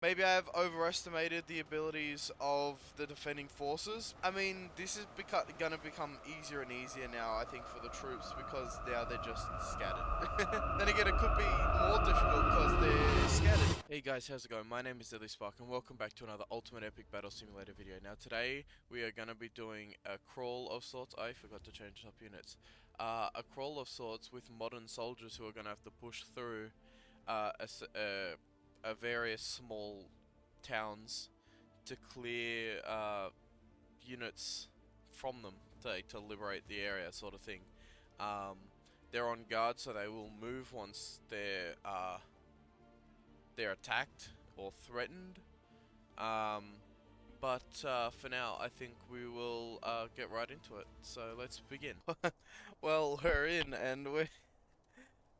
Maybe I have overestimated the abilities of the defending forces. I mean, this is gonna become easier and easier now, I think, for the troops, because now they're just scattered. Then again, it could be more difficult because they're scattered. Hey guys, how's it going? My name is Spark, and welcome back to another Ultimate Epic Battle Simulator video. Now today, we are gonna be doing a crawl of sorts. I forgot to change up units. A crawl of sorts with modern soldiers who are gonna have to push through various small towns to clear units from them to liberate the area, sort of thing. They're on guard, so they will move once they're attacked or threatened. But for now, I think we will get right into it. So let's begin. Well, we're in, and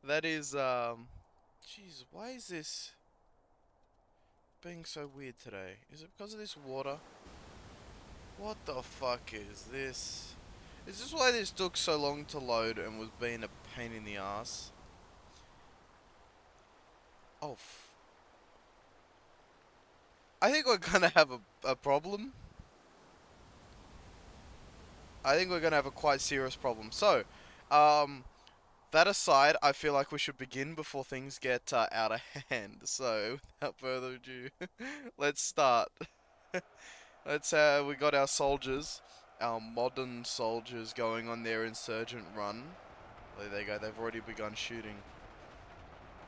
that is jeez, why is this being so weird today? Is it because of this water? What the fuck is this? Is this why this took so long to load and was being a pain in the ass? Oh, I think we're gonna have a problem. I think we're gonna have a quite serious problem. So, that aside, I feel like we should begin before things get out of hand. So, without further ado, let's start. We got our soldiers, our modern soldiers, going on their insurgent run. There they go. They've already begun shooting,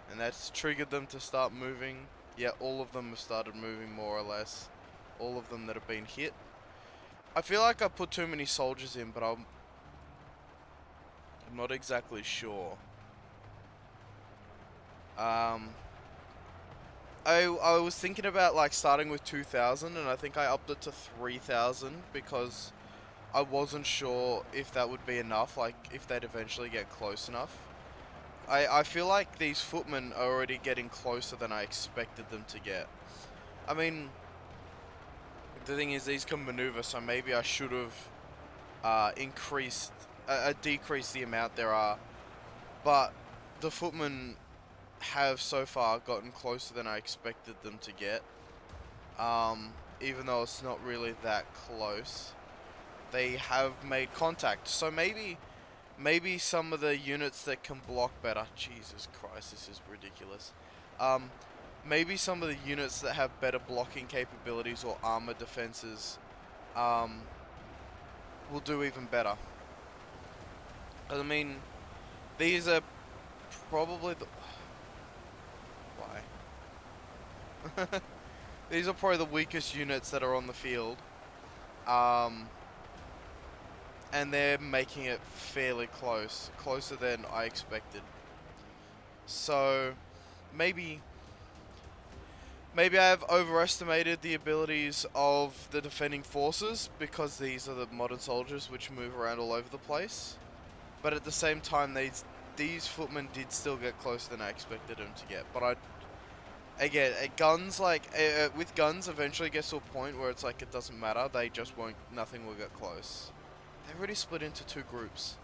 and that's triggered them to start moving. Yeah, all of them have started moving, more or less. All of them that have been hit. I feel like I put too many soldiers in, but I'm not exactly sure. I was thinking about like starting with 2,000, and I think I upped it to 3,000 because I wasn't sure if that would be enough, like if they'd eventually get close enough. I feel like these footmen are already getting closer than I expected them to get. I mean, the thing is, these can maneuver, so maybe I should have decreased the amount there are. But the footmen have so far gotten closer than I expected them to get. Even though it's not really that close, they have made contact. So maybe some of the units that can block better. Jesus Christ, this is ridiculous. Maybe some of the units that have better blocking capabilities or armor defenses will do even better. I mean, these are probably the... Why? These are probably the weakest units that are on the field. And they're making it fairly close. Closer than I expected. So, maybe I have overestimated the abilities of the defending forces, because these are the modern soldiers which move around all over the place. But at the same time, these footmen did still get closer than I expected them to get. But again, guns, with guns, eventually gets to a point where it's like it doesn't matter. They just won't, nothing will get close. They've already split into two groups.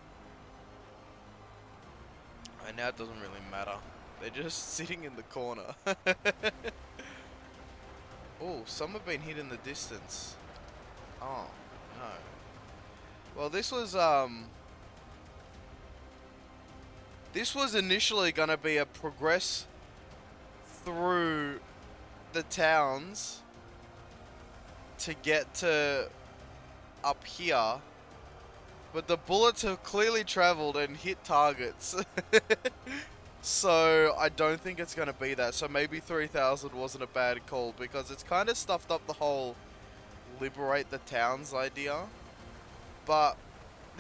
And now it doesn't really matter. They're just sitting in the corner. Oh, some have been hit in the distance. Oh, no. Well, this was initially gonna be a progress through the towns to get to up here, but the bullets have clearly traveled and hit targets. So I don't think it's gonna be that. So maybe 3,000 wasn't a bad call, because it's kind of stuffed up the whole liberate the towns idea. But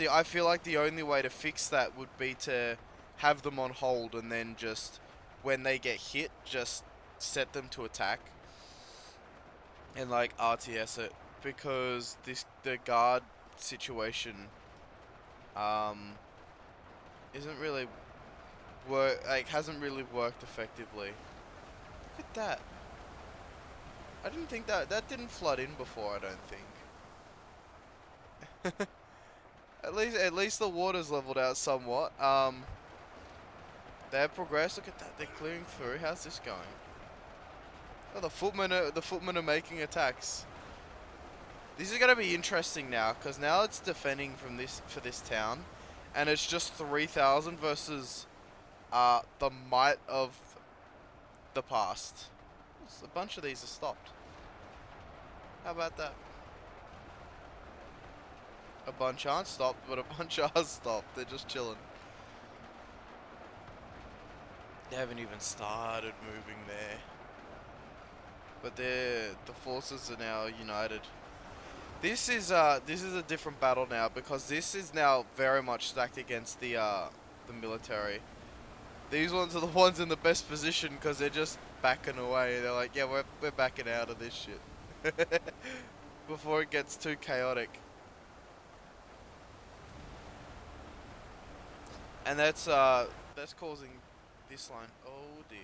I feel like the only way to fix that would be to have them on hold, and then just when they get hit, just set them to attack and like RTS it, because the guard situation isn't really hasn't really worked effectively. Look at that. I didn't think that didn't flood in before, I don't think. At least the water's leveled out somewhat. They have progressed. Look at that. They're clearing through. How's this going? Oh, the footmen are making attacks. This is gonna be interesting now, because now it's defending from for this town, and it's just 3,000 versus the might of the past. A bunch of these are stopped. How about that? A bunch aren't stopped, but a bunch are stopped. They're just chilling. They haven't even started moving there. But the forces are now united. This is a different battle now, because this is now very much stacked against the military. These ones are the ones in the best position because they're just backing away. They're like, yeah, we're backing out of this shit before it gets too chaotic. And that's causing this line. Oh dear.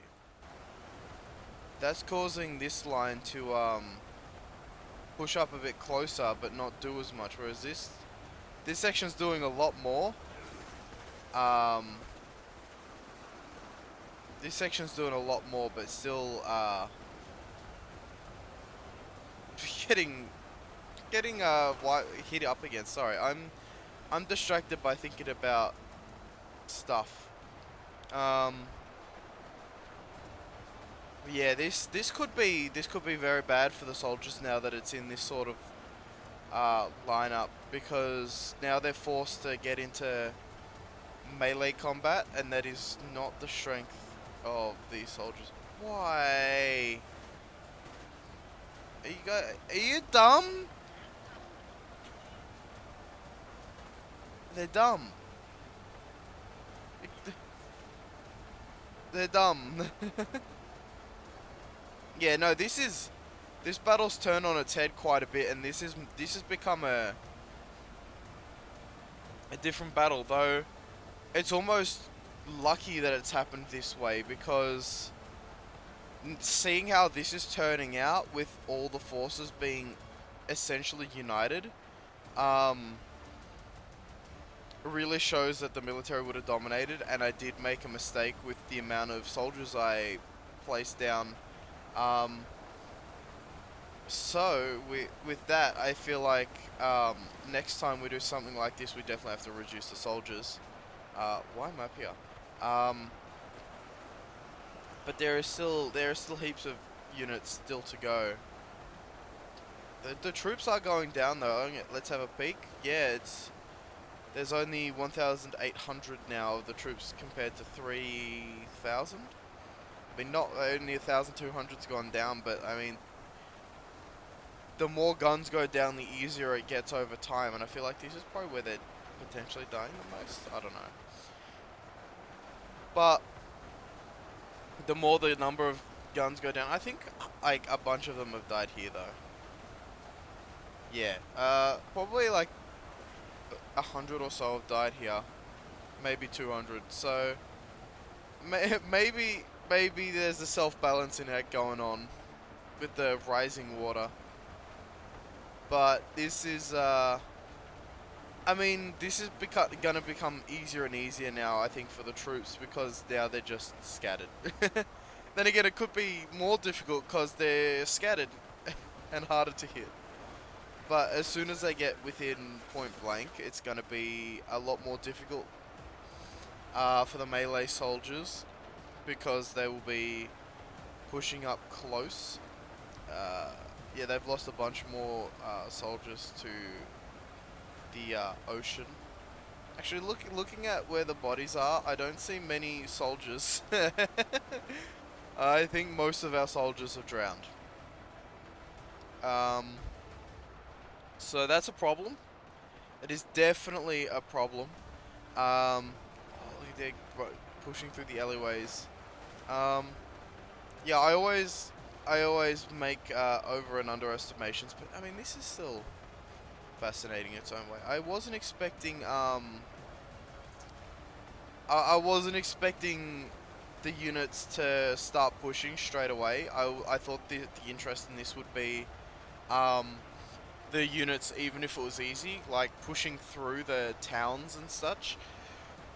That's causing this line to push up a bit closer, but not do as much. Whereas this section's doing a lot more. This section's doing a lot more, but still getting hit up again. Sorry, I'm distracted by thinking about stuff. Yeah, this could be very bad for the soldiers now that it's in this sort of lineup, because now they're forced to get into melee combat, and that is not the strength of these soldiers. Why? Are you dumb? They're dumb. They're dumb. Yeah, no, this battle's turned on its head quite a bit, and this has become a different battle, though. It's almost lucky that it's happened this way, because seeing how this is turning out with all the forces being essentially united, really shows that the military would have dominated, and I did make a mistake with the amount of soldiers I placed down. So with that, I feel like next time we do something like this, we definitely have to reduce the soldiers. Why am I up here? But there are still heaps of units still to go. The troops are going down though. Let's have a peek. Yeah, there's only 1,800 now of the troops compared to 3,000. I mean, not only 1,200's gone down, but I mean, the more guns go down, the easier it gets over time. And I feel like this is probably where they're potentially dying the most. I don't know. But the more the number of guns go down, I think like a bunch of them have died here though. Yeah, probably like 100 or so have died here, maybe 200. So maybe there's a self-balancing act going on with the rising water. But this is I mean, this is gonna become easier and easier now, I think, for the troops, because now they're just scattered. Then again, it could be more difficult because they're scattered and harder to hit. But as soon as they get within point blank, it's gonna be a lot more difficult for the melee soldiers, because they will be pushing up close. Yeah, they've lost a bunch more soldiers to the ocean. Actually, looking at where the bodies are, I don't see many soldiers. I think most of our soldiers have drowned. So that's a problem. It is definitely a problem. Oh, they're pushing through the alleyways. Yeah, I always make over and underestimations, but I mean, this is still fascinating in its own way. I wasn't expecting I wasn't expecting the units to start pushing straight away. I thought the interest in this would be the units, even if it was easy, like pushing through the towns and such,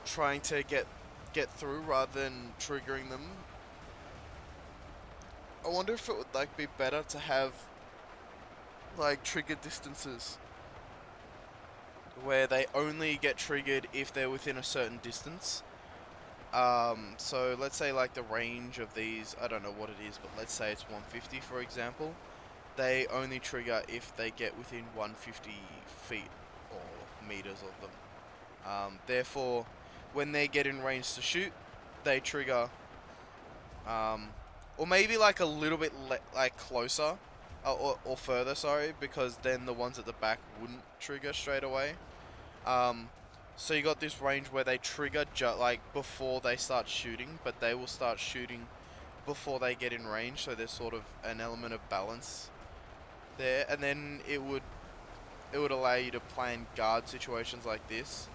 trying to get through rather than triggering them. I wonder if it would like be better to have like trigger distances where they only get triggered if they're within a certain distance. So let's say like the range of these, I don't know what it is, but let's say it's 150 for example. They only trigger if they get within 150 feet or meters of them. Therefore, when they get in range to shoot, they trigger, or maybe like a little bit like closer, or further, sorry, because then the ones at the back wouldn't trigger straight away. So you got this range where they trigger like before they start shooting, but they will start shooting before they get in range, so there's sort of an element of balance there, and then it would allow you to plan guard situations like this,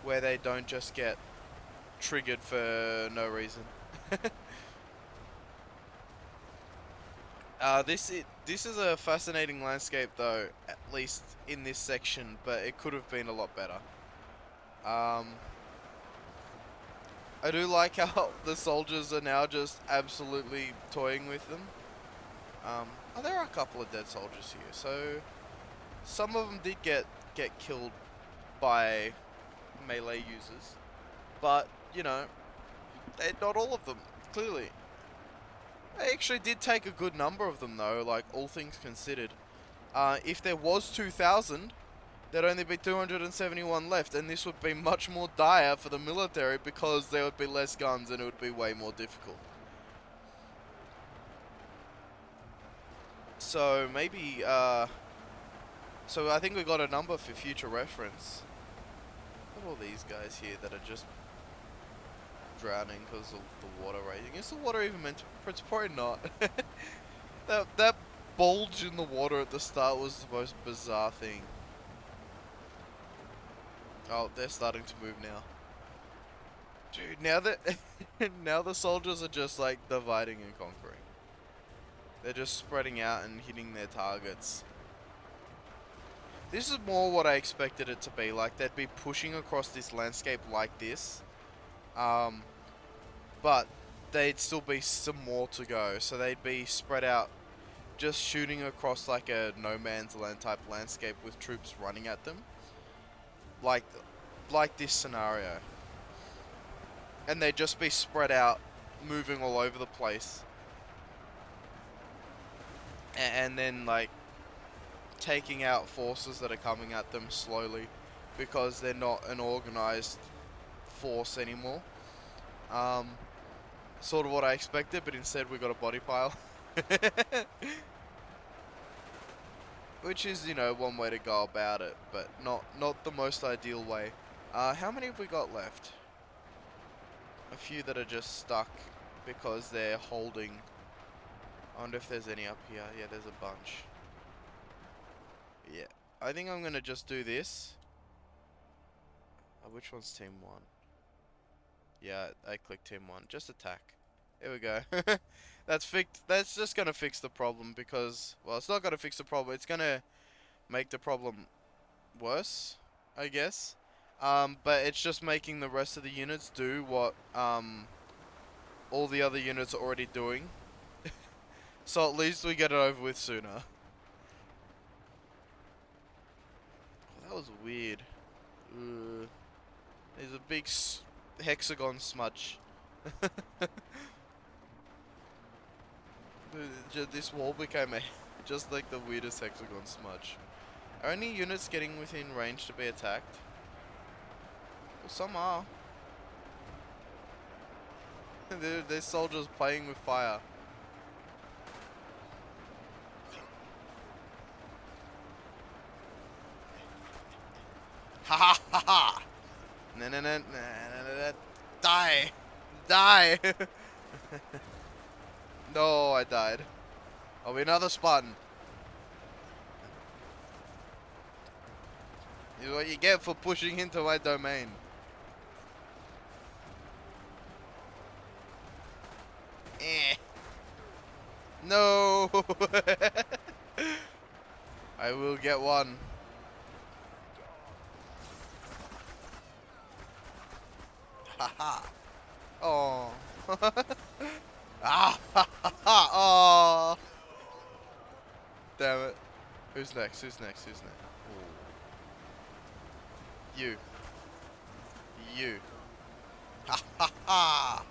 where they don't just get triggered for no reason. This is a fascinating landscape though, at least in this section, but it could have been a lot better. I do like how the soldiers are now just absolutely toying with them. Oh, there are a couple of dead soldiers here, so some of them did get killed by melee users, but you know, not all of them, clearly. They actually did take a good number of them though, like all things considered. If there was 2,000, there'd only be 271 left, and this would be much more dire for the military because there would be less guns and it would be way more difficult. So maybe, so I think we got a number for future reference. Look at all these guys here that are just drowning because of the water raising. Is the water even meant to? It's probably not. that bulge in the water at the start was the most bizarre thing. Oh, they're starting to move now. Dude, now that now the soldiers are just like dividing and conquering. They're just spreading out and hitting their targets. This is more what I expected it to be. Like, they'd be pushing across this landscape like this. But they'd still be some more to go. So they'd be spread out, just shooting across like a no man's land type landscape with troops running at them. Like this scenario. And they'd just be spread out, moving all over the place. And then like taking out forces that are coming at them slowly, because they're not an organized force anymore. Sort of what I expected, but instead we got a body pile. Which is, you know, one way to go about it, but not the most ideal way. How many have we got left? A few that are just stuck because they're holding. I wonder if there's any up here. Yeah, there's a bunch. Yeah, I think I'm gonna just do this. Which one's team 1? Yeah, I clicked team 1. Just attack. Here we go. That's just gonna fix the problem, because, well, it's not gonna fix the problem. It's gonna make the problem worse, I guess. But it's just making the rest of the units do what all the other units are already doing. So at least we get it over with sooner. Oh, that was weird. There's a big hexagon smudge. This wall became just like the weirdest hexagon smudge. Are any units getting within range to be attacked? Well, some are. They're soldiers playing with fire. Ha ha ha ha! Die! Die! No, I died. I'll be another Spartan. This is what you get for pushing into my domain. Eh. No! I will get one. Haha. Oh. Ah, ha, ha, ha. Damn it. Who's next? Who's next? Who's next? Ooh. You. You. Ha ha ha!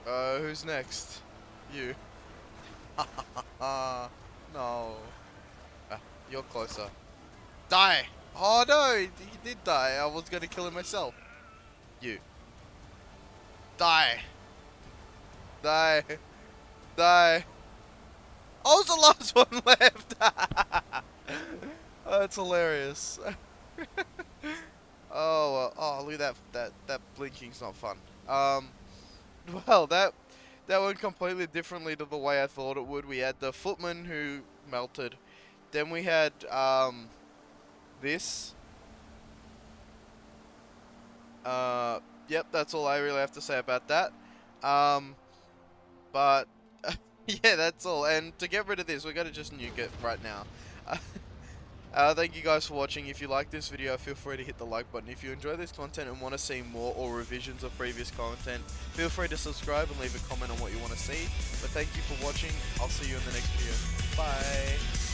Oh. Who's next? You. Ha ha ha ha! No. You're closer. Die! Oh no! He did die. I was gonna kill him myself. You. Die! Die! Die! I was the last one left! Oh, that's hilarious. Oh, oh, look at that blinking's not fun. Well, that went completely differently to the way I thought it would. We had the footman who melted. Then we had, this. Yep, that's all I really have to say about that. But, yeah, that's all. And to get rid of this, we're gonna just nuke it right now. Thank you guys for watching. If you like this video, feel free to hit the like button. If you enjoy this content and want to see more or revisions of previous content, feel free to subscribe and leave a comment on what you want to see. But thank you for watching. I'll see you in the next video. Bye.